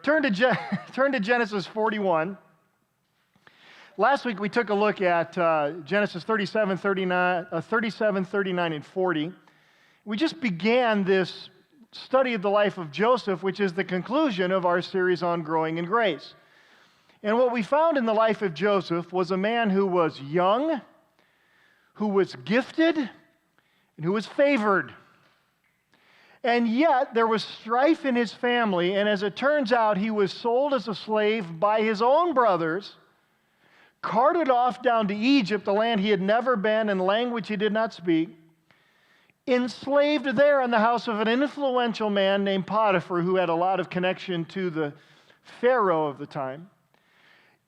turn to Genesis 41. Last week we took a look at Genesis 37, 39, and 40. We just began this study of the life of Joseph, which is the conclusion of our series on growing in grace. And what we found in the life of Joseph was a man who was young, who was gifted, and who was favored. And yet there was strife in his family, and as it turns out, he was sold as a slave by his own brothers, carted off down to Egypt, the land he had never been and language he did not speak, enslaved there in the house of an influential man named Potiphar, who had a lot of connection to the Pharaoh of the time.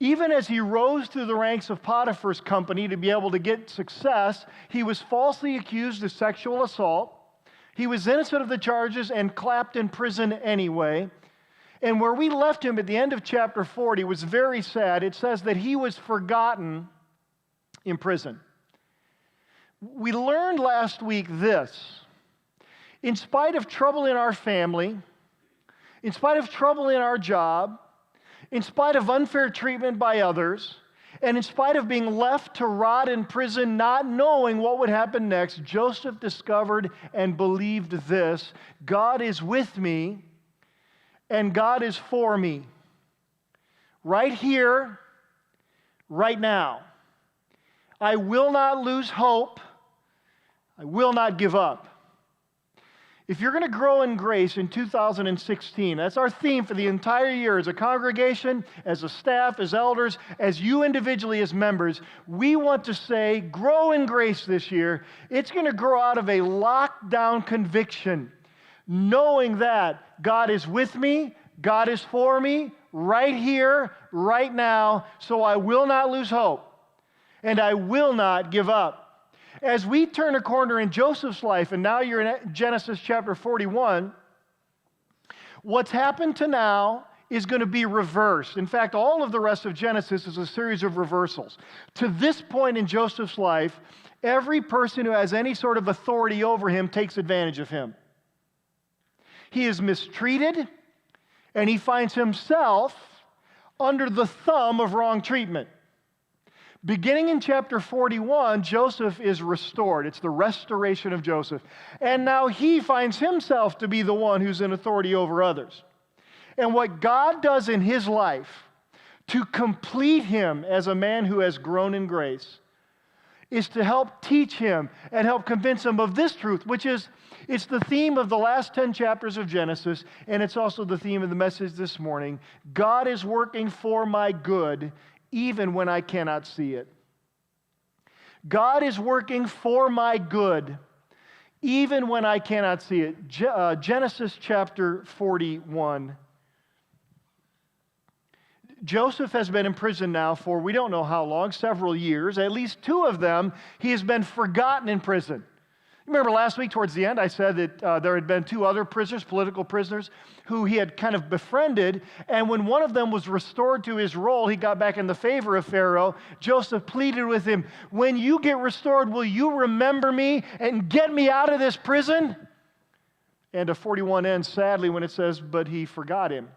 Even as he rose through the ranks of Potiphar's company to be able to get success, he was falsely accused of sexual assault. He was innocent of the charges and clapped in prison anyway. And where we left him at the end of chapter 40 was very sad. It says that he was forgotten in prison. We learned last week this: in spite of trouble in our family, in spite of trouble in our job, in spite of unfair treatment by others, and in spite of being left to rot in prison, not knowing what would happen next, Joseph discovered and believed this: God is with me and God is for me. Right here, right now. I will not lose hope. I will not give up. If you're going to grow in grace in 2016, that's our theme for the entire year as a congregation, as a staff, as elders, as you individually as members, we want to say, grow in grace this year. It's going to grow out of a lockdown conviction, knowing that God is with me, God is for me, right here, right now, so I will not lose hope, and I will not give up. As we turn a corner in Joseph's life, and now you're in Genesis chapter 41, what's happened to now is going to be reversed. In fact, all of the rest of Genesis is a series of reversals. To this point in Joseph's life, every person who has any sort of authority over him takes advantage of him. He is mistreated, and he finds himself under the thumb of wrong treatment. Beginning in chapter 41, Joseph is restored. It's the restoration of Joseph. And now he finds himself to be the one who's in authority over others. And what God does in his life to complete him as a man who has grown in grace is to help teach him and help convince him of this truth, which is, it's the theme of the last 10 chapters of Genesis, and it's also the theme of the message this morning. God is working for my good, even when I cannot see it. God is working for my good, even when I cannot see it. Genesis chapter 41. Joseph has been in prison now for we don't know how long, several years. At least 2 of them, he has been forgotten in prison. Remember last week towards the end, I said that there had been 2 other prisoners, political prisoners, who he had kind of befriended. And when one of them was restored to his role, he got back in the favor of Pharaoh. Joseph pleaded with him, when you get restored, will you remember me and get me out of this prison? And 41 ends sadly when it says, but he forgot him.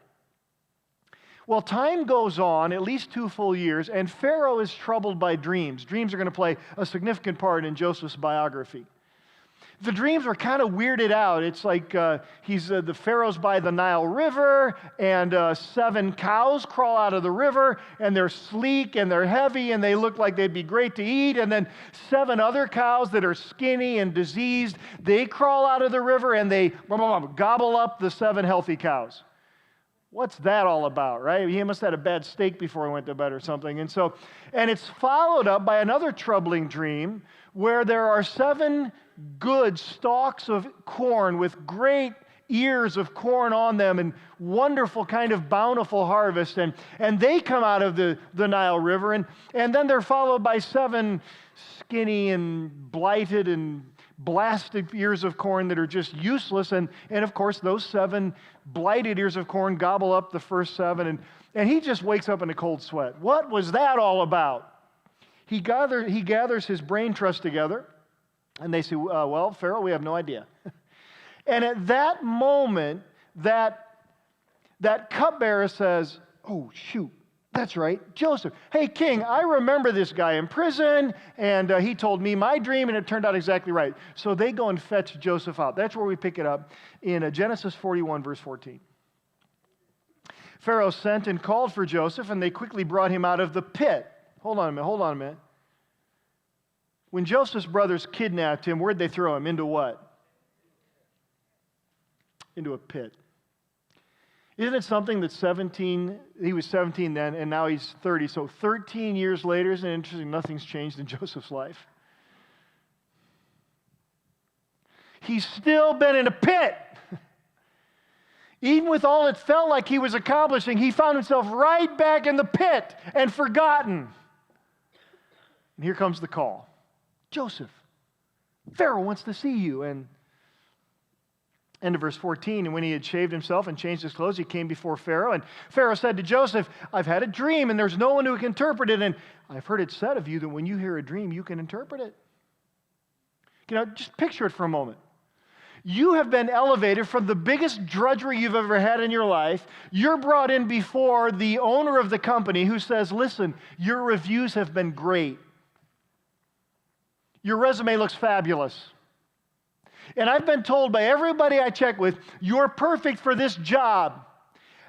Well, time goes on, at least 2 full years, and Pharaoh is troubled by dreams. Dreams are going to play a significant part in Joseph's biography. The dreams are kind of weirded out. It's like the Pharaoh's by the Nile River, and 7 cows crawl out of the river, and they're sleek, and they're heavy, and they look like they'd be great to eat. And then 7 other cows that are skinny and diseased, they crawl out of the river, and they gobble up the 7 healthy cows. What's that all about, right? He must have had a bad steak before he went to bed or something. And it's followed up by another troubling dream where there are 7 good stalks of corn with great ears of corn on them and wonderful kind of bountiful harvest. And they come out of the Nile River. And then they're followed by 7 skinny and blighted and blasted ears of corn that are just useless. And of course, those 7 blighted ears of corn gobble up the first 7. And he just wakes up in a cold sweat. What was that all about? He gathers his brain trust together. And they say, well, Pharaoh, we have no idea. And at that moment, that that cupbearer says, oh, shoot, that's right, Joseph. Hey, king, I remember this guy in prison, and he told me my dream, and it turned out exactly right. So they go and fetch Joseph out. That's where we pick it up in Genesis 41, verse 14. Pharaoh sent and called for Joseph, and they quickly brought him out of the pit. Hold on a minute. When Joseph's brothers kidnapped him, where'd they throw him? Into what? Into a pit. Isn't it something that he was 17 then, and now he's 30, so 13 years later, isn't it interesting? Nothing's changed in Joseph's life. He's still been in a pit. Even with all it felt like he was accomplishing, he found himself right back in the pit and forgotten. And here comes the call. Joseph, Pharaoh wants to see you. And end of verse 14, and when he had shaved himself and changed his clothes, he came before Pharaoh. And Pharaoh said to Joseph, I've had a dream, and there's no one who can interpret it. And I've heard it said of you that when you hear a dream, you can interpret it. Just picture it for a moment. You have been elevated from the biggest drudgery you've ever had in your life. You're brought in before the owner of the company who says, listen, your reviews have been great. Your resume looks fabulous. And I've been told by everybody I check with, you're perfect for this job.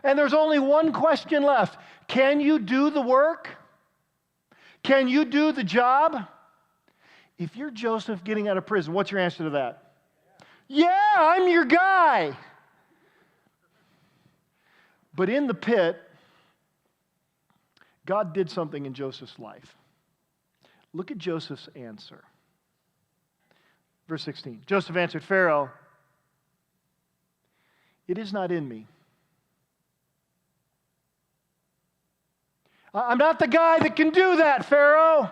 And there's only one question left. Can you do the work? Can you do the job? If you're Joseph getting out of prison, what's your answer to that? Yeah, I'm your guy. But in the pit, God did something in Joseph's life. Look at Joseph's answer. Verse 16, Joseph answered Pharaoh, it is not in me. I'm not the guy that can do that, Pharaoh.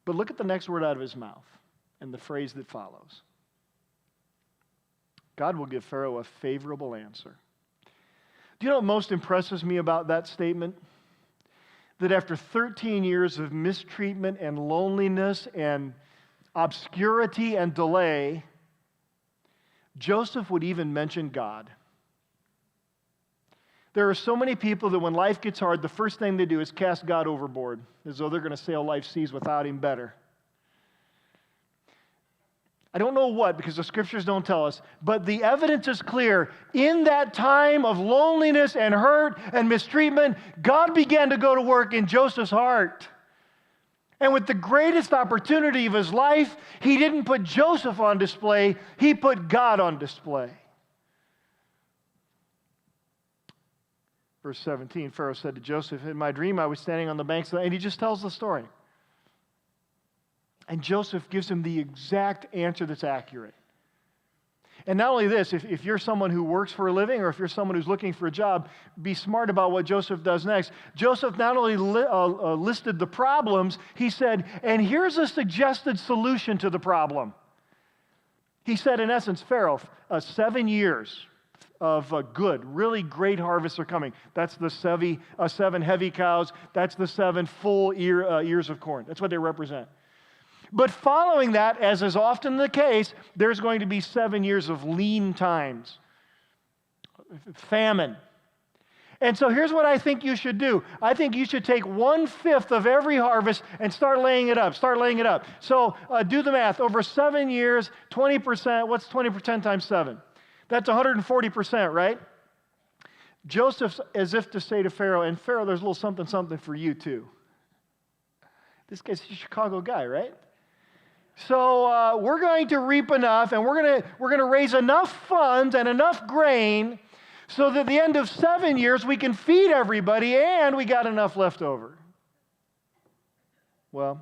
But look at the next word out of his mouth and the phrase that follows. God will give Pharaoh a favorable answer. Do you know what most impresses me about that statement? That after 13 years of mistreatment and loneliness and obscurity and delay, Joseph would even mention God. There are so many people that when life gets hard, the first thing they do is cast God overboard, as though they're going to sail life's seas without him better. I don't know what, because the scriptures don't tell us, but the evidence is clear. In that time of loneliness and hurt and mistreatment, God began to go to work in Joseph's heart. And with the greatest opportunity of his life, he didn't put Joseph on display, he put God on display. Verse 17, Pharaoh said to Joseph, in my dream I was standing on the banks of the... And he just tells the story. And Joseph gives him the exact answer that's accurate. And not only this, if you're someone who works for a living or if you're someone who's looking for a job, be smart about what Joseph does next. Joseph not only listed the problems, he said, and here's a suggested solution to the problem. He said, in essence, Pharaoh, 7 years of good, really great harvests are coming. That's the 7 heavy cows. That's the 7 full ears of corn. That's what they represent. But following that, as is often the case, there's going to be 7 years of lean times, famine. And so here's what I think you should do. I think you should take 1/5 of every harvest and start laying it up. So do the math. Over 7 years, 20%, what's 20% times 7? That's 140%, right? Joseph's as if to say to Pharaoh, and Pharaoh, there's a little something for you too. This guy's a Chicago guy, right? So we're going to reap enough, and we're going to raise enough funds and enough grain so that at the end of 7 years we can feed everybody, and we got enough left over. Well,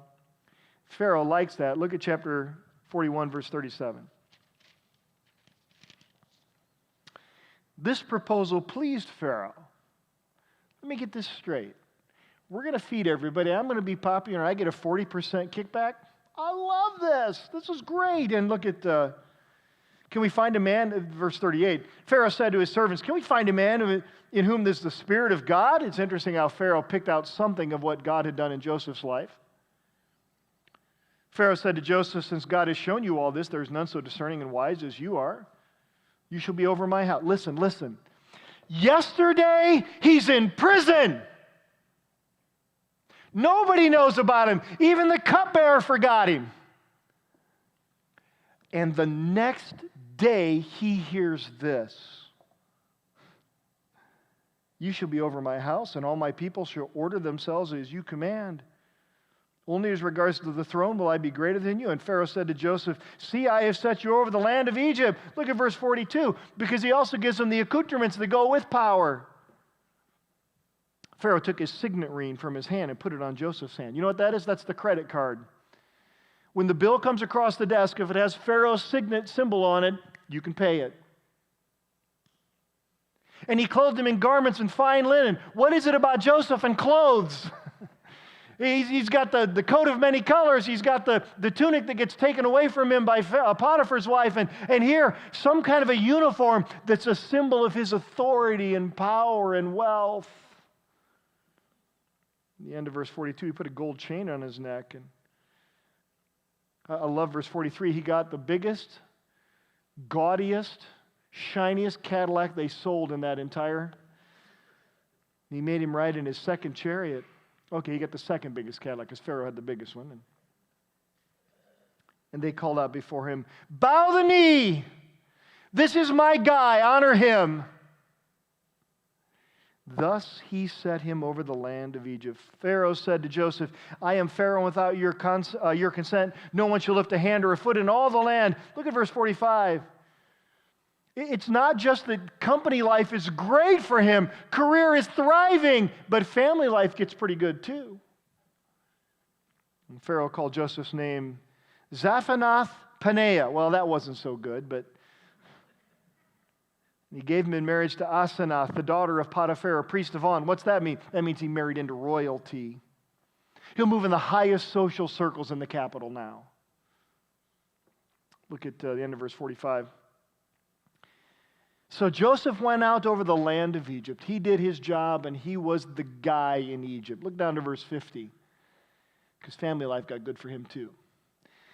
Pharaoh likes that. Look at chapter 41, verse 37. This proposal pleased Pharaoh. Let me get this straight. We're going to feed everybody. I'm going to be popular. I get a 40% kickback. I love this. This is great. And look at, can we find a man, verse 38, Pharaoh said to his servants, can we find a man in whom there's the Spirit of God? It's interesting how Pharaoh picked out something of what God had done in Joseph's life. Pharaoh said to Joseph, since God has shown you all this, there's none so discerning and wise as you are. You shall be over my house. Listen. Yesterday, he's in prison. Nobody knows about him. Even the cupbearer forgot him. And the next day, he hears this. You shall be over my house, and all my people shall order themselves as you command. Only as regards to the throne will I be greater than you. And Pharaoh said to Joseph, see, I have set you over the land of Egypt. Look at verse 42, because he also gives them the accoutrements that go with power. Pharaoh took his signet ring from his hand and put it on Joseph's hand. You know what that is? That's the credit card. When the bill comes across the desk, if it has Pharaoh's signet symbol on it, you can pay it. And he clothed him in garments and fine linen. What is it about Joseph and clothes? He's got the coat of many colors. He's got the tunic that gets taken away from him by Potiphar's wife. And here, some kind of a uniform that's a symbol of his authority and power and wealth. At the end of verse 42, he put a gold chain on his neck. And I love verse 43. He got the biggest, gaudiest, shiniest Cadillac they sold in that entire. He made him ride in his second chariot. Okay, he got the second biggest Cadillac because Pharaoh had the biggest one. And they called out before him, bow the knee. This is my guy. Honor him. Thus he set him over the land of Egypt. Pharaoh said to Joseph, I am Pharaoh, without your consent. No one shall lift a hand or a foot in all the land. Look at verse 45. It's not just that company life is great for him. Career is thriving, but family life gets pretty good too. And Pharaoh called Joseph's name Zaphanath-Paneah. Well, that wasn't so good, but he gave him in marriage to Asenath, the daughter of Potiphar, a priest of On. What's that mean? That means he married into royalty. He'll move in the highest social circles in the capital now. Look at the end of verse 45. So Joseph went out over the land of Egypt. He did his job, and he was the guy in Egypt. Look down to verse 50, because family life got good for him too.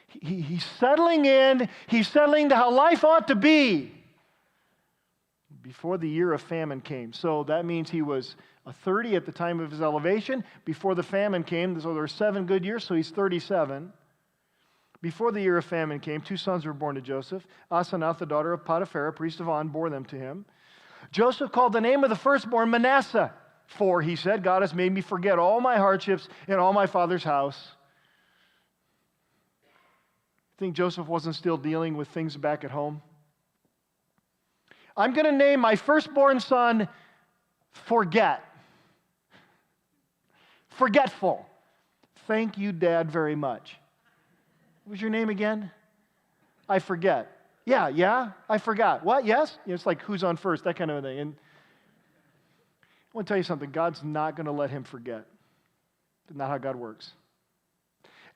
He's settling in. He's settling to how life ought to be before the year of famine came. So that means he was 30 at the time of his elevation. Before the famine came, so there were 7 good years, so he's 37. Before the year of famine came, 2 sons were born to Joseph. Asenath, the daughter of Potiphar, a priest of On, bore them to him. Joseph called the name of the firstborn Manasseh, for, he said, God has made me forget all my hardships in all my father's house. Think Joseph wasn't still dealing with things back at home? I'm going to name my firstborn son Forget. Forgetful. Thank you, Dad, very much. What was your name again? I forget. Yeah, I forgot. What? Yes? It's like who's on first, that kind of thing. And I want to tell you something. God's not going to let him forget. That's not how God works.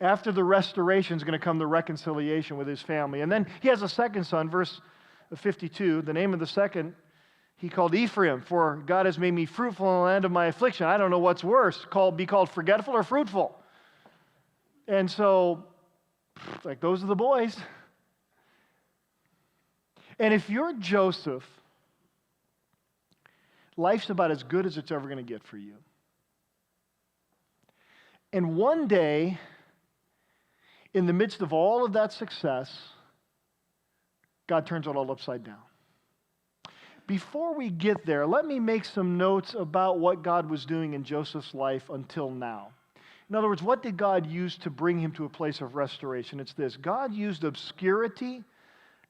After the restoration is going to come the reconciliation with his family. And then he has a second son, verse 52. The name of the second he called Ephraim, for God has made me fruitful in the land of my affliction. I don't know what's worse, be called forgetful or fruitful. And so, like, those are the boys. And if you're Joseph, life's about as good as it's ever going to get for you. And one day, in the midst of all of that success, God turns it all upside down. Before we get there, let me make some notes about what God was doing in Joseph's life until now. In other words, what did God use to bring him to a place of restoration? It's this. God used obscurity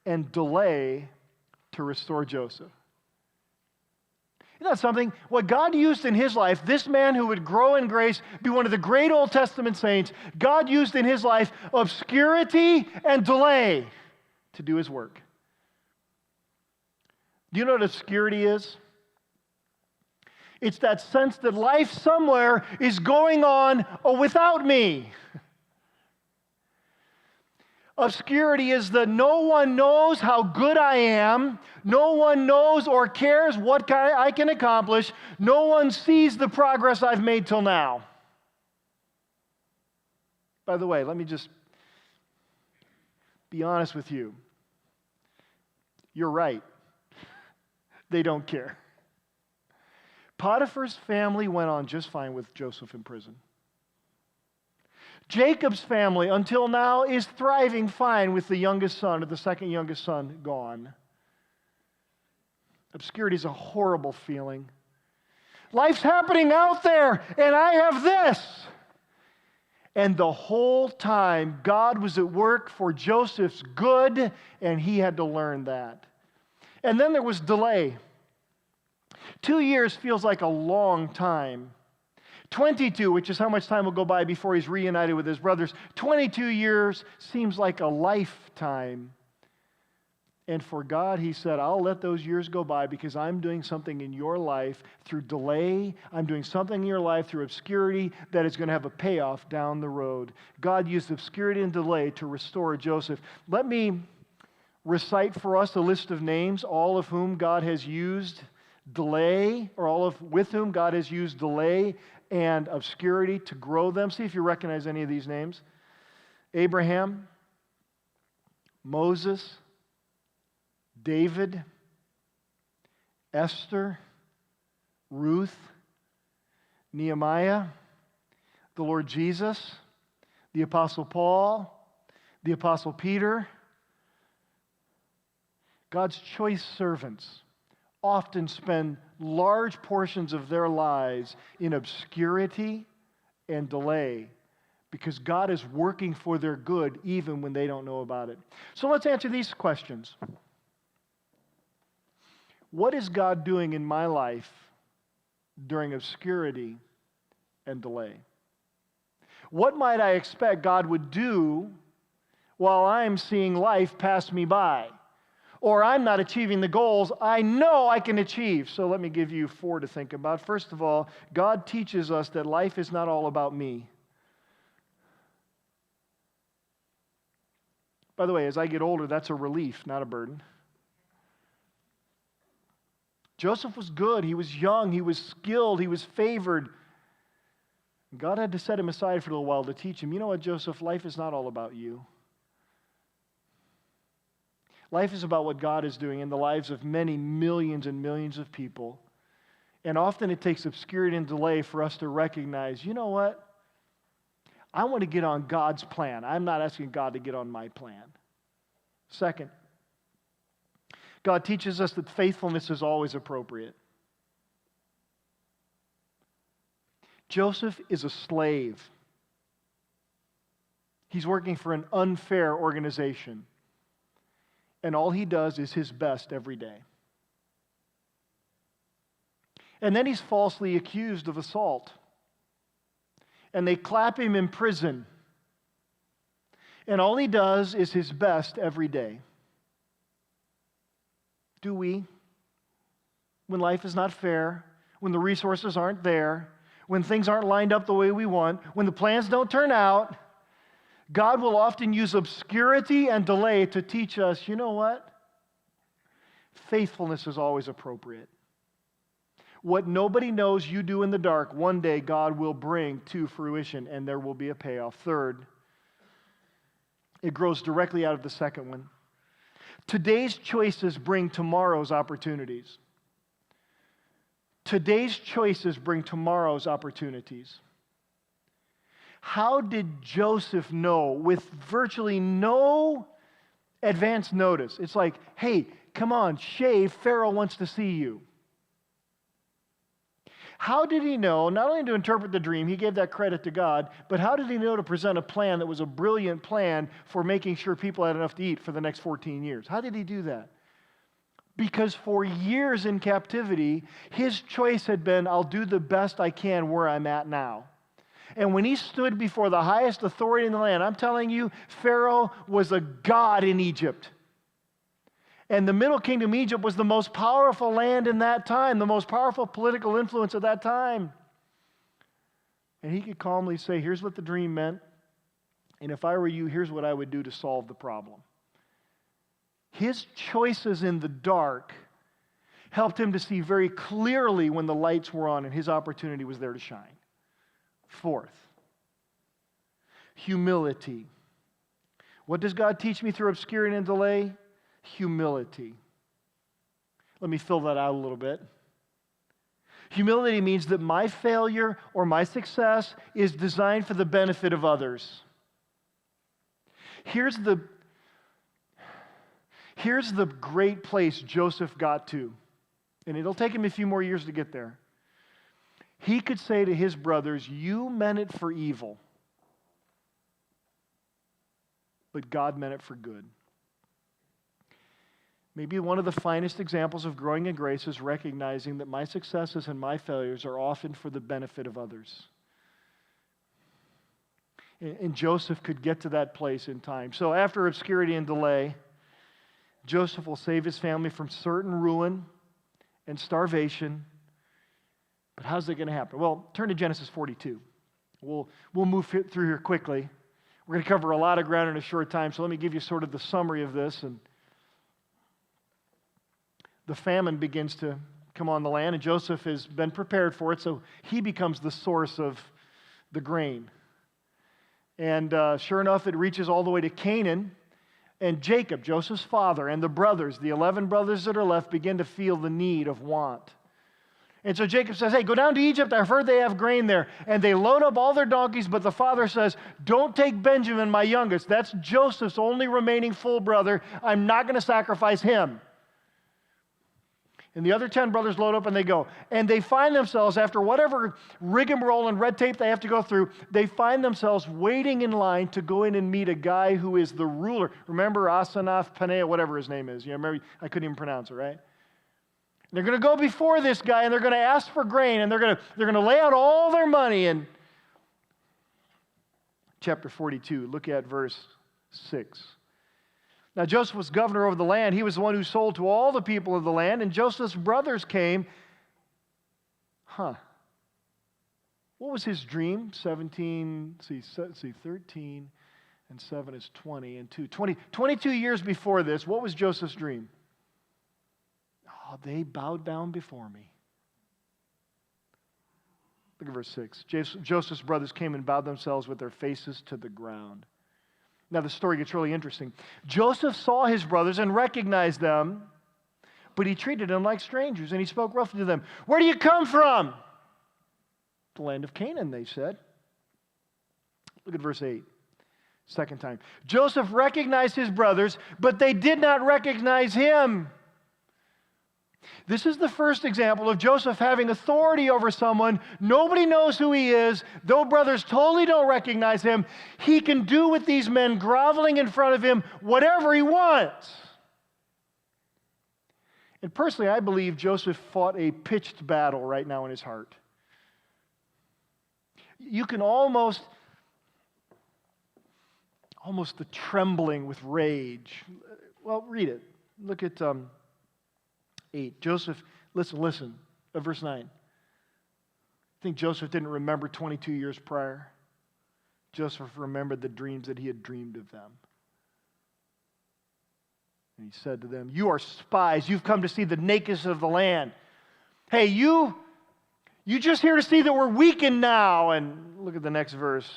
and delay to restore Joseph. Isn't that something? What God used in his life, this man who would grow in grace, be one of the great Old Testament saints, God used in his life obscurity and delay to do his work. Do you know what obscurity is? It's that sense that life somewhere is going on without me. Obscurity is that no one knows how good I am. No one knows or cares what I can accomplish. No one sees the progress I've made till now. By the way, let me just be honest with you. You're right. They don't care. Potiphar's family went on just fine with Joseph in prison. Jacob's family, until now, is thriving fine with the youngest son or the second youngest son gone. Obscurity is a horrible feeling. Life's happening out there, and I have this. And the whole time, God was at work for Joseph's good, and he had to learn that. And then there was delay. 2 years feels like a long time. 22, which is how much time will go by before he's reunited with his brothers, 22 years seems like a lifetime. And for God, he said, I'll let those years go by because I'm doing something in your life through delay. I'm doing something in your life through obscurity that is going to have a payoff down the road. God used obscurity and delay to restore Joseph. Let me recite for us a list of names, all of whom God has used delay, or with whom God has used delay and obscurity to grow them. See if you recognize any of these names. Abraham, Moses, David, Esther, Ruth, Nehemiah, the Lord Jesus, the Apostle Paul, the Apostle Peter. God's choice servants often spend large portions of their lives in obscurity and delay because God is working for their good even when they don't know about it. So let's answer these questions. What is God doing in my life during obscurity and delay? What might I expect God would do while I'm seeing life pass me by? Or I'm not achieving the goals I know I can achieve. So let me give you 4 to think about. First of all, God teaches us that life is not all about me. By the way, as I get older, that's a relief, not a burden. Joseph was good. He was young. He was skilled. He was favored. God had to set him aside for a little while to teach him, you know what, Joseph, life is not all about you. Life is about what God is doing in the lives of many millions and millions of people. And often it takes obscurity and delay for us to recognize, you know what? I want to get on God's plan. I'm not asking God to get on my plan. Second, God teaches us that faithfulness is always appropriate. Joseph is a slave. He's working for an unfair organization. And all he does is his best every day. And then he's falsely accused of assault. And they clap him in prison. And all he does is his best every day. Do we? When life is not fair, when the resources aren't there, when things aren't lined up the way we want, when the plans don't turn out, God will often use obscurity and delay to teach us, you know what? Faithfulness is always appropriate. What nobody knows you do in the dark, one day God will bring to fruition, and there will be a payoff. Third, it grows directly out of the second one. Today's choices bring tomorrow's opportunities. Today's choices bring tomorrow's opportunities. How did Joseph know with virtually no advance notice? It's like, hey, come on, shave, Pharaoh wants to see you. How did he know, not only to interpret the dream, he gave that credit to God, but how did he know to present a plan that was a brilliant plan for making sure people had enough to eat for the next 14 years? How did he do that? Because for years in captivity, his choice had been, I'll do the best I can where I'm at now. And when he stood before the highest authority in the land, I'm telling you, Pharaoh was a god in Egypt. And the Middle Kingdom, Egypt, was the most powerful land in that time, the most powerful political influence of that time. And he could calmly say, here's what the dream meant, and if I were you, here's what I would do to solve the problem. His choices in the dark helped him to see very clearly when the lights were on and his opportunity was there to shine. Fourth, humility. What does God teach me through obscurity and delay? Humility. Let me fill that out a little bit. Humility means that my failure or my success is designed for the benefit of others. Here's the great place Joseph got to, and it'll take him a few more years to get there. He could say to his brothers, you meant it for evil, but God meant it for good. Maybe one of the finest examples of growing in grace is recognizing that my successes and my failures are often for the benefit of others. And Joseph could get to that place in time. So after obscurity and delay, Joseph will save his family from certain ruin and starvation. But how's it going to happen? Well, turn to Genesis 42. We'll move through here quickly. We're going to cover a lot of ground in a short time, so let me give you sort of the summary of this. And the famine begins to come on the land, and Joseph has been prepared for it, so he becomes the source of the grain. And sure enough, it reaches all the way to Canaan, and Jacob, Joseph's father, and the brothers, the 11 brothers that are left, begin to feel the need of want. And so Jacob says, hey, go down to Egypt. I've heard they have grain there. And they load up all their donkeys, but the father says, don't take Benjamin, my youngest. That's Joseph's only remaining full brother. I'm not going to sacrifice him. And the other 10 brothers load up and they go. And they find themselves, after whatever rigmarole and red tape they have to go through, they find themselves waiting in line to go in and meet a guy who is the ruler. Remember Asenath Paneah, whatever his name is. You remember? I couldn't even pronounce it, right? They're going to go before this guy and they're going to ask for grain and they're going to lay out all their money. And chapter 42, look at verse 6. Now, Joseph was governor over the land. He was the one who sold to all the people of the land. And Joseph's brothers came. What was his dream? 13 and 7 is 20 and 2. 22 years before this, what was Joseph's dream? Oh, they bowed down before me. Look at verse 6. Joseph's brothers came and bowed themselves with their faces to the ground. Now the story gets really interesting. Joseph saw his brothers and recognized them, but he treated them like strangers, and he spoke roughly to them. Where do you come from? The land of Canaan, they said. Look at verse 8. Second time. Joseph recognized his brothers, but they did not recognize him. This is the first example of Joseph having authority over someone. Nobody knows who he is. Though brothers totally don't recognize him, he can do with these men groveling in front of him whatever he wants. And personally, I believe Joseph fought a pitched battle right now in his heart. You can almost the trembling with rage. Well, read it. Look at 8. Joseph, listen, verse 9. I think Joseph didn't remember 22 years prior. Joseph remembered the dreams that he had dreamed of them. And he said to them, you are spies. You've come to see the nakedness of the land. Hey, you just here to see that we're weakened now. And look at the next verse.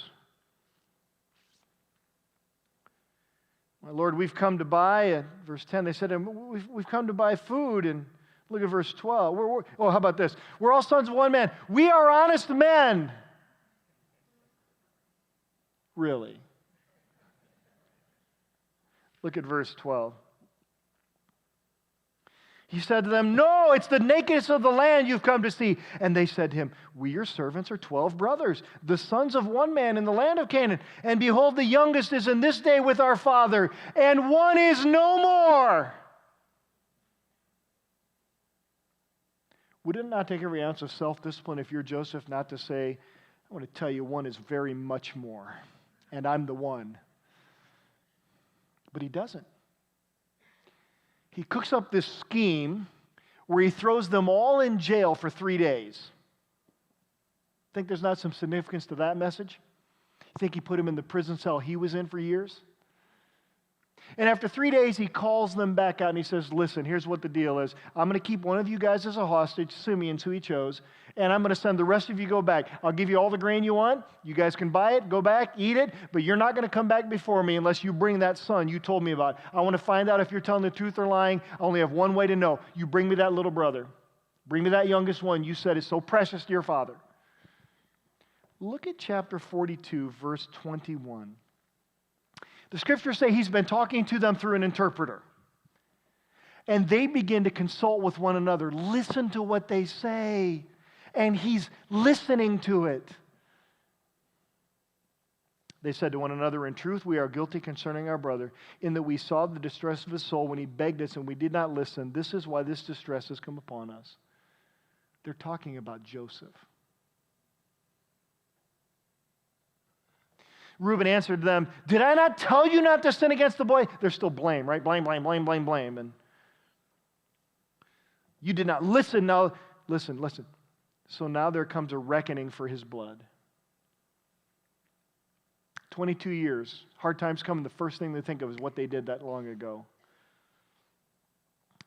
My Lord, we've come to buy, verse 10, they said, we've come to buy food. And look at verse 12. How about this? We're all sons of one man. We are honest men. Really? Look at verse 12. He said to them, no, it's the nakedness of the land you've come to see. And they said to him, we, your servants, are 12 brothers, the sons of one man in the land of Canaan. And behold, the youngest is in this day with our father, and one is no more. Would it not take every ounce of self-discipline if you're Joseph not to say, I want to tell you one is very much more, and I'm the one. But he doesn't. He cooks up this scheme where he throws them all in jail for 3 days. Think there's not some significance to that message? You think he put him in the prison cell he was in for years? And after 3 days, he calls them back out and he says, listen, here's what the deal is. I'm going to keep one of you guys as a hostage, Simeon's who he chose, and I'm going to send the rest of you go back. I'll give you all the grain you want. You guys can buy it, go back, eat it, but you're not going to come back before me unless you bring that son you told me about. I want to find out if you're telling the truth or lying. I only have one way to know. You bring me that little brother. Bring me that youngest one you said is so precious to your father. Look at chapter 42, verse 21. The scriptures say he's been talking to them through an interpreter. And they begin to consult with one another. Listen to what they say. And he's listening to it. They said to one another, in truth, we are guilty concerning our brother, in that we saw the distress of his soul when he begged us and we did not listen. This is why this distress has come upon us. They're talking about Joseph. Reuben answered them, did I not tell you not to sin against the boy? There's still blame, right? Blame. And you did not listen. Now, listen. So now there comes a reckoning for his blood. 22 years. Hard times come, and the first thing they think of is what they did that long ago.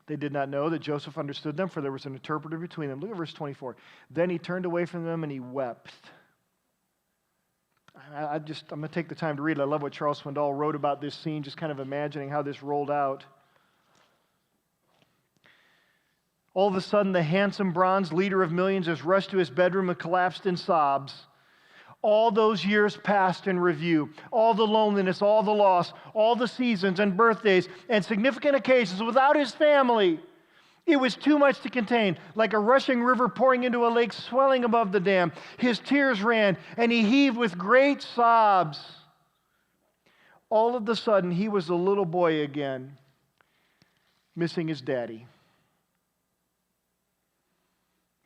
They did not know that Joseph understood them, for there was an interpreter between them. Look at verse 24. Then he turned away from them and he wept. I'm going to take the time to read it. I love what Charles Swindoll wrote about this scene, just kind of imagining how this rolled out. All of a sudden, the handsome bronze leader of millions has rushed to his bedroom and collapsed in sobs. All those years passed in review, all the loneliness, all the loss, all the seasons and birthdays and significant occasions without his family. It was too much to contain, like a rushing river pouring into a lake swelling above the dam. His tears ran, and he heaved with great sobs. All of a sudden, he was a little boy again, missing his daddy.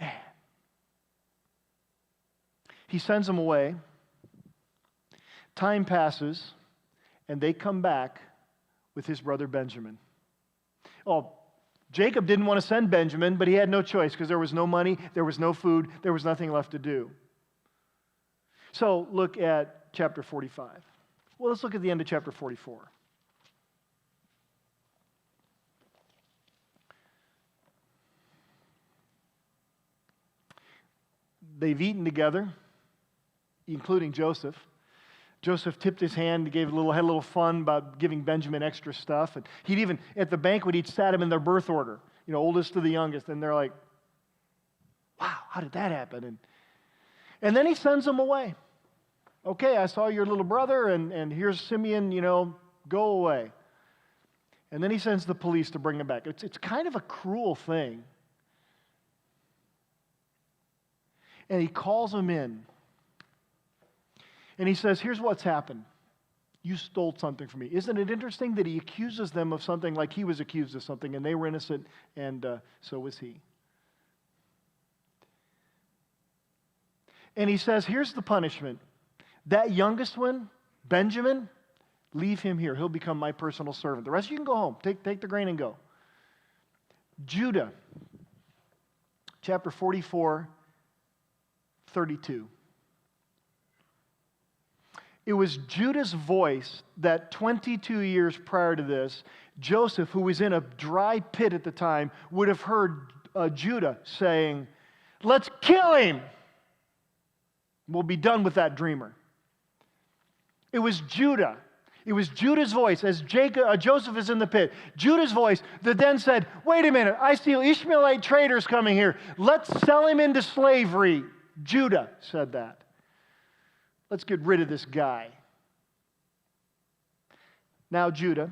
Man. He sends them away. Time passes, and they come back with his brother Benjamin. Oh, Jacob didn't want to send Benjamin, but he had no choice because there was no money, there was no food, there was nothing left to do. So look at chapter 45. Well, let's look at the end of chapter 44. They've eaten together, including Joseph. Joseph tipped his hand, had a little fun about giving Benjamin extra stuff. And he'd even, at the banquet, he'd sat him in their birth order, oldest to the youngest. And they're like, wow, how did that happen? And then he sends them away. Okay, I saw your little brother, and here's Simeon, go away. And then he sends the police to bring him back. It's kind of a cruel thing. And he calls them in. And he says, here's what's happened. You stole something from me. Isn't it interesting that he accuses them of something like he was accused of something, and they were innocent, and so was he. And he says, here's the punishment. That youngest one, Benjamin, leave him here. He'll become my personal servant. The rest of you can go home. Take the grain and go. Judah, chapter 44, 32. It was Judah's voice that 22 years prior to this, Joseph, who was in a dry pit at the time, would have heard Judah saying, let's kill him. We'll be done with that dreamer. It was Judah. It was Judah's voice as Joseph is in the pit. Judah's voice that then said, wait a minute, I see Ishmaelite traders coming here. Let's sell him into slavery. Judah said that. Let's get rid of this guy. Now, Judah,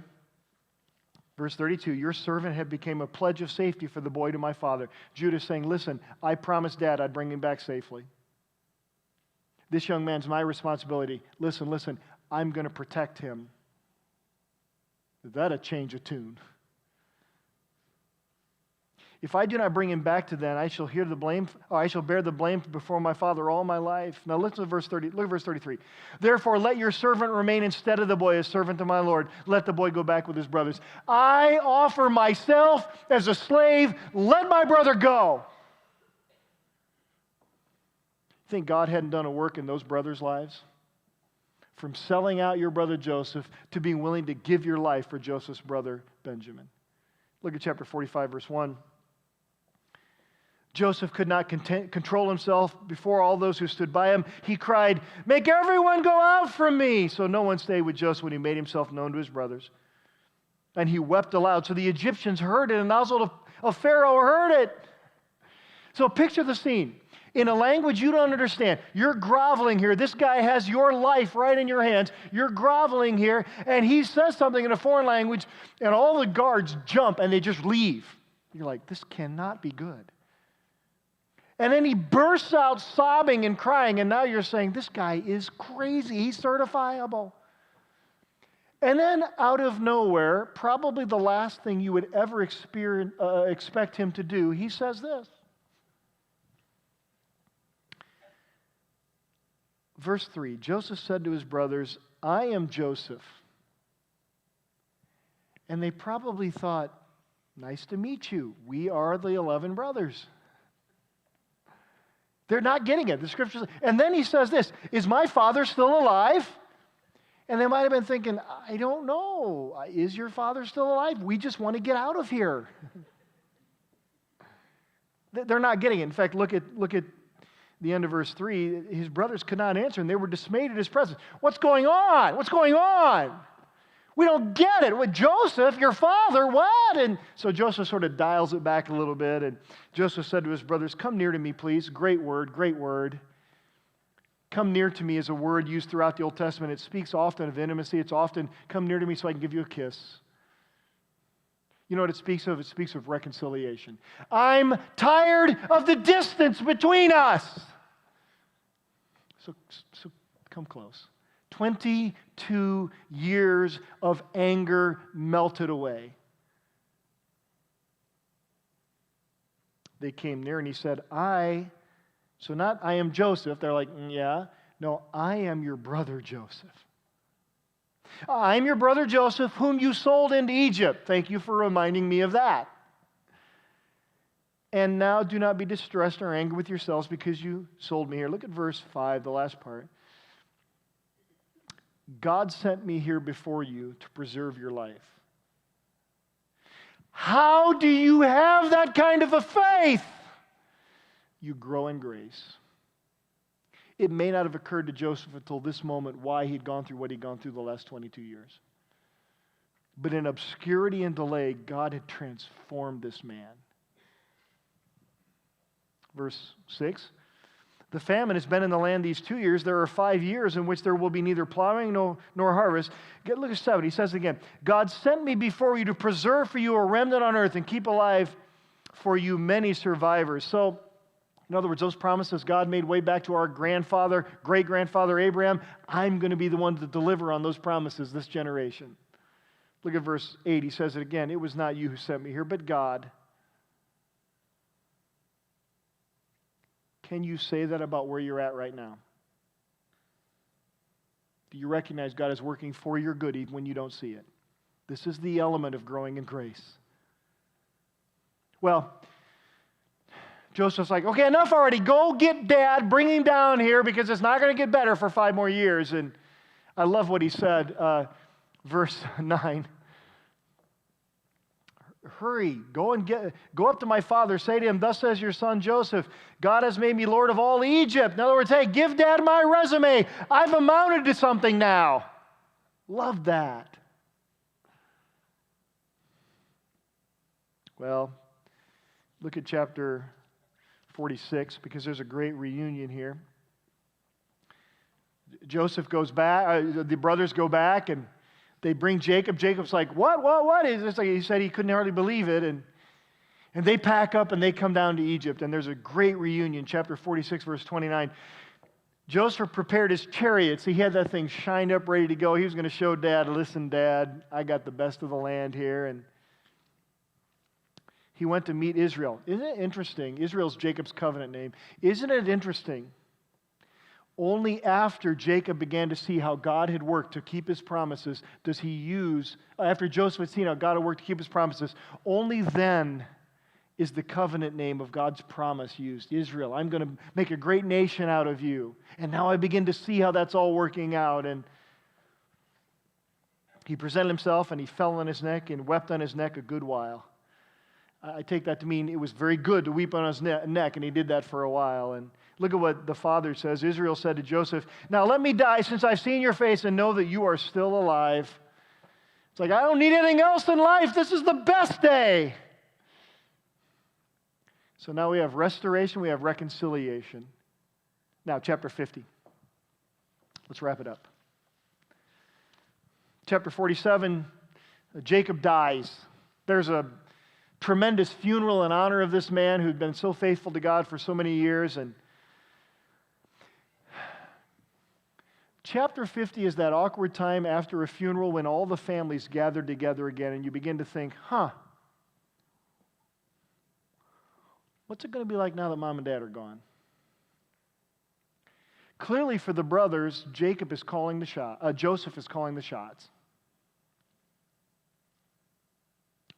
verse 32, your servant had become a pledge of safety for the boy to my father. Judah saying, listen, I promised Dad I'd bring him back safely. This young man's my responsibility. Listen, I'm going to protect him. Is that a change of tune? If I do not bring him back to them, I shall bear the blame before my father all my life. Now listen to verse 30. Look at verse 33. Therefore, let your servant remain instead of the boy as servant to my Lord. Let the boy go back with his brothers. I offer myself as a slave. Let my brother go. Think God hadn't done a work in those brothers' lives? From selling out your brother Joseph to being willing to give your life for Joseph's brother Benjamin. Look at chapter 45, verse 1. Joseph could not control himself before all those who stood by him. He cried, make everyone go out from me. So no one stayed with Joseph when he made himself known to his brothers. And he wept aloud. So the Egyptians heard it, and the household of Pharaoh heard it. So picture the scene. In a language you don't understand, you're groveling here. This guy has your life right in your hands. You're groveling here, and he says something in a foreign language, and all the guards jump and they just leave. You're like, this cannot be good. And then he bursts out sobbing and crying, and now you're saying, this guy is crazy. He's certifiable. And then out of nowhere, probably the last thing you would ever expect him to do, he says this. Verse 3, Joseph said to his brothers, I am Joseph. And they probably thought, nice to meet you. We are the 11 brothers. They're not getting it. The scriptures. And then he says this, is my father still alive? And they might have been thinking, I don't know. Is your father still alive? We just want to get out of here. They're not getting it. In fact, look at the end of verse 3. His brothers could not answer, and they were dismayed at his presence. What's going on? What's going on? We don't get it. With Joseph, your father, what? And so Joseph sort of dials it back a little bit, and Joseph said to his brothers, come near to me, please. Great word, great word. Come near to me is a word used throughout the Old Testament. It speaks often of intimacy. It's often, come near to me so I can give you a kiss. You know what it speaks of? It speaks of reconciliation. I'm tired of the distance between us. So come close. 22 years of anger melted away. They came near and he said, so not I am Joseph. They're like, yeah. No, I am your brother Joseph. I'm your brother Joseph, whom you sold into Egypt. Thank you for reminding me of that. And now do not be distressed or angry with yourselves because you sold me here. Look at verse 5, the last part. God sent me here before you to preserve your life. How do you have that kind of a faith? You grow in grace. It may not have occurred to Joseph until this moment why he'd gone through what he'd gone through the last 22 years. But in obscurity and delay, God had transformed this man. Verse 6, the famine has been in the land these 2 years. There are 5 years in which there will be neither plowing nor harvest. Look at 7. He says again, God sent me before you to preserve for you a remnant on earth and keep alive for you many survivors. So, in other words, those promises God made way back to our grandfather, great-grandfather Abraham, I'm going to be the one to deliver on those promises this generation. Look at verse 8. He says it again. It was not you who sent me here, but God. Can you say that about where you're at right now? Do you recognize God is working for your good even when you don't see it? This is the element of growing in grace. Well, Joseph's like, okay, enough already. Go get Dad, bring him down here because it's not going to get better for 5 more years. And I love what he said, verse 9. Hurry, go up to my father, say to him, thus says your son Joseph, God has made me Lord of all Egypt. In other words, hey, give Dad my resume. I've amounted to something now. Love that. Well, look at chapter 46, because there's a great reunion here. Joseph goes back, the brothers go back, and they bring Jacob. Jacob's like, what? It's like he said he couldn't hardly believe it. And they pack up and they come down to Egypt. And there's a great reunion. Chapter 46, verse 29. Joseph prepared his chariots. He had that thing shined up, ready to go. He was going to show Dad, listen, Dad, I got the best of the land here. And he went to meet Israel. Isn't it interesting? Israel's Jacob's covenant name. Isn't it interesting? Only after Jacob began to see how God had worked to keep his promises does he use, after Joseph had seen how God had worked to keep his promises, only then is the covenant name of God's promise used. Israel, I'm going to make a great nation out of you. And now I begin to see how that's all working out. And he presented himself and he fell on his neck and wept on his neck a good while. I take that to mean it was very good to weep on his neck, and he did that for a while. And look at what the father says. Israel said to Joseph, now let me die since I've seen your face and know that you are still alive. It's like, I don't need anything else in life. This is the best day. So now we have restoration, we have reconciliation. Now, chapter 50. Let's wrap it up. Chapter 47, Jacob dies. There's a tremendous funeral in honor of this man who'd been so faithful to God for so many years. And chapter 50 is that awkward time after a funeral when all the families gathered together again and you begin to think, what's it going to be like now that mom and dad are gone? Clearly for the brothers, Joseph is calling the shots.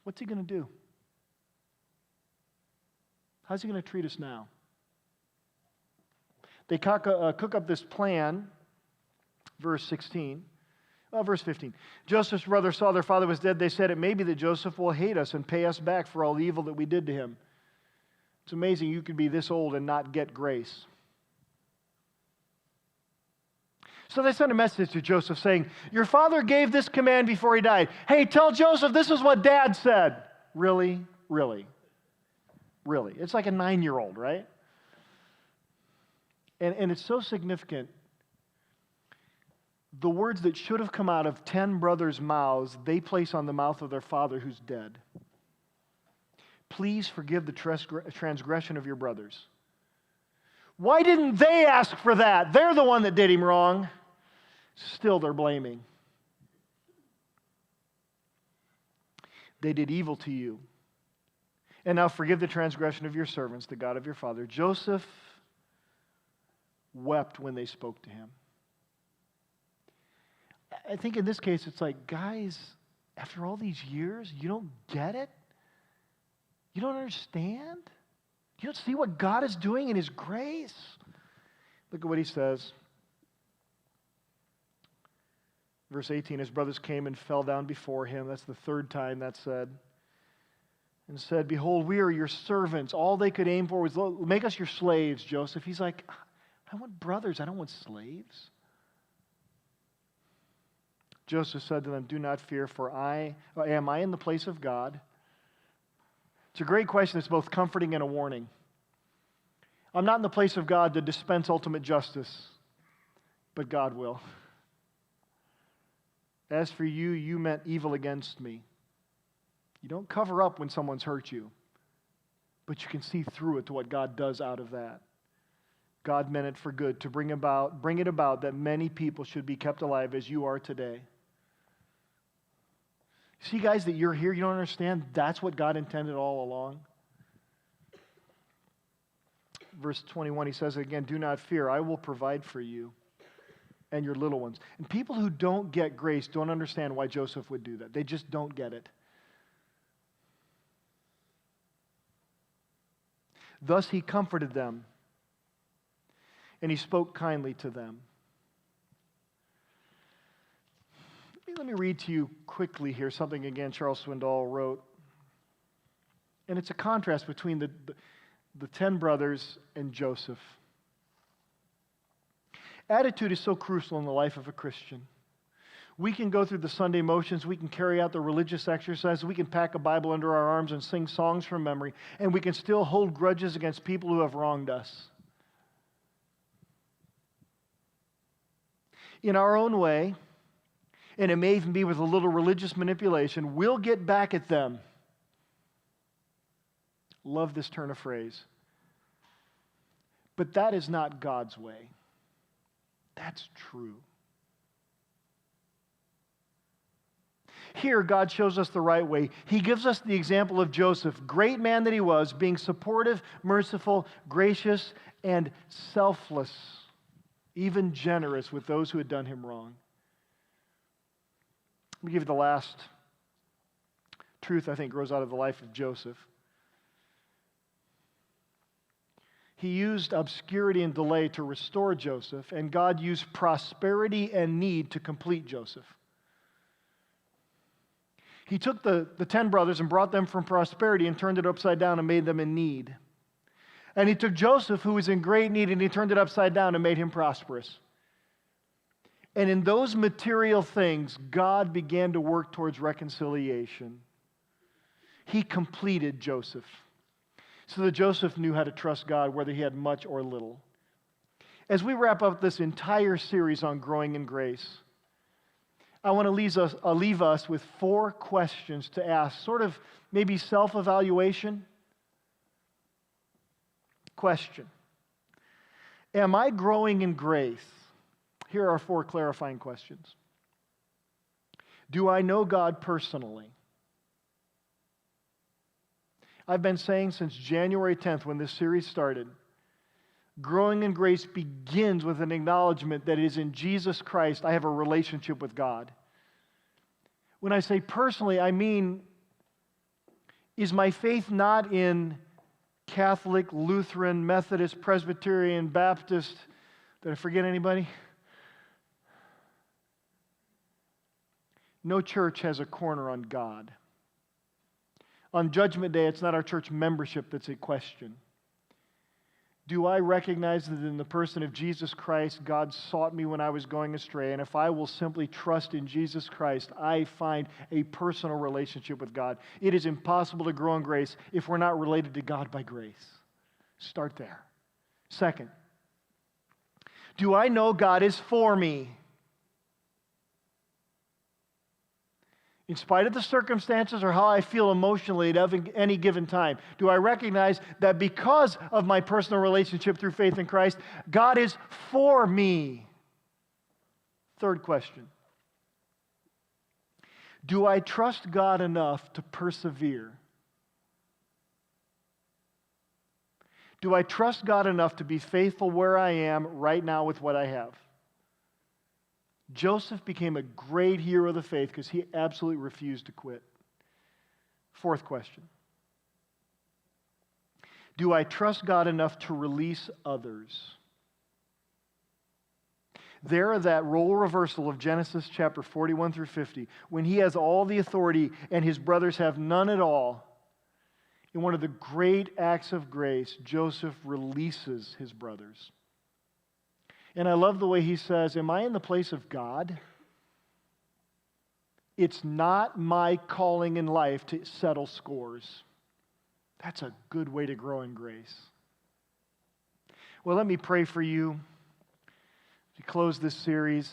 What's he going to do? How's he going to treat us now? They cook up this plan, verse 15. Joseph's brothers saw their father was dead. They said, it may be that Joseph will hate us and pay us back for all the evil that we did to him. It's amazing you could be this old and not get grace. So they sent a message to Joseph saying, your father gave this command before he died. Hey, tell Joseph this is what Dad said. Really? Really? Really? It's like a 9-year-old, right? And it's so significant. The words that should have come out of 10 brothers' mouths, they place on the mouth of their father who's dead. Please forgive the transgression of your brothers. Why didn't they ask for that? They're the one that did him wrong. Still, they're blaming. They did evil to you. And now forgive the transgression of your servants, the God of your father. Joseph wept when they spoke to him. I think in this case, it's like, guys, after all these years, you don't get it? You don't understand? You don't see what God is doing in His grace? Look at what he says. Verse 18, his brothers came and fell down before him. That's the third time that's said. And said, behold, we are your servants. All they could aim for was, make us your slaves, Joseph. He's like, I want brothers. I don't want slaves. Joseph said to them, do not fear, for am I in the place of God? It's a great question. It's both comforting and a warning. I'm not in the place of God to dispense ultimate justice, but God will. As for you, you meant evil against me. You don't cover up when someone's hurt you, but you can see through it to what God does out of that. God meant it for good, to bring it about that many people should be kept alive as you are today. See, guys, that you're here, you don't understand? That's what God intended all along. Verse 21, he says again, do not fear, I will provide for you and your little ones. And people who don't get grace don't understand why Joseph would do that. They just don't get it. Thus he comforted them, and he spoke kindly to them. Let me read to you quickly here something again Charles Swindoll wrote. And it's a contrast between the 10 brothers and Joseph. Attitude is so crucial in the life of a Christian. We can go through the Sunday motions, we can carry out the religious exercises, we can pack a Bible under our arms and sing songs from memory, and we can still hold grudges against people who have wronged us. In our own way, and it may even be with a little religious manipulation, we'll get back at them. Love this turn of phrase. But that is not God's way. That's true. Here, God shows us the right way. He gives us the example of Joseph, great man that he was, being supportive, merciful, gracious, and selfless, even generous with those who had done him wrong. Let me give you the last truth I think grows out of the life of Joseph. He used obscurity and delay to restore Joseph, and God used prosperity and need to complete Joseph. He took the 10 brothers and brought them from prosperity and turned it upside down and made them in need. And he took Joseph, who was in great need, and he turned it upside down and made him prosperous. And in those material things, God began to work towards reconciliation. He completed Joseph. so that Joseph knew how to trust God whether he had much or little. As we wrap up this entire series on growing in grace, I want to leave us with 4 questions to ask, sort of maybe self-evaluation. Question: am I growing in grace? Here are 4 clarifying questions. Do I know God personally? I've been saying since January 10th when this series started, growing in grace begins with an acknowledgement that it is in Jesus Christ I have a relationship with God. When I say personally, I mean, is my faith not in Catholic, Lutheran, Methodist, Presbyterian, Baptist? Did I forget anybody? No church has a corner on God. On Judgment Day, it's not our church membership that's at question. Do I recognize that in the person of Jesus Christ, God sought me when I was going astray? And if I will simply trust in Jesus Christ, I find a personal relationship with God. It is impossible to grow in grace if we're not related to God by grace. Start there. Second, do I know God is for me? In spite of the circumstances or how I feel emotionally at any given time, do I recognize that because of my personal relationship through faith in Christ, God is for me? Third question. Do I trust God enough to persevere? Do I trust God enough to be faithful where I am right now with what I have? Joseph became a great hero of the faith because he absolutely refused to quit. Fourth question. Do I trust God enough to release others? There, that role reversal of Genesis chapter 41 through 50, when he has all the authority and his brothers have none at all, in one of the great acts of grace, Joseph releases his brothers. And I love the way he says, am I in the place of God? It's not my calling in life to settle scores. That's a good way to grow in grace. Well, let me pray for you to close this series.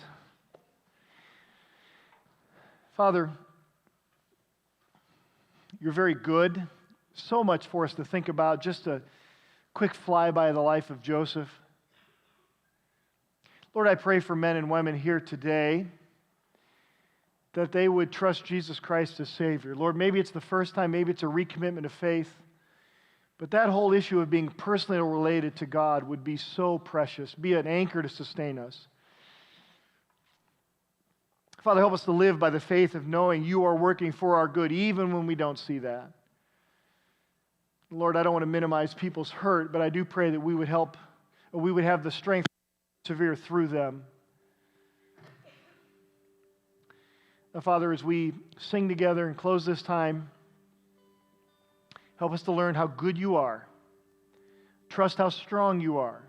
Father, you're very good. So much for us to think about. Just a quick flyby of the life of Joseph. Lord, I pray for men and women here today that they would trust Jesus Christ as Savior. Lord, maybe it's the first time, maybe it's a recommitment of faith, but that whole issue of being personally related to God would be so precious, be an anchor to sustain us. Father, help us to live by the faith of knowing you are working for our good, even when we don't see that. Lord, I don't want to minimize people's hurt, but I do pray that we would have the strength persevere through them. Now, Father, as we sing together and close this time, help us to learn how good you are, trust how strong you are,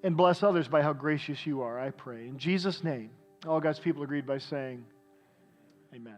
and bless others by how gracious you are, I pray. In Jesus' name, all God's people agreed by saying, amen.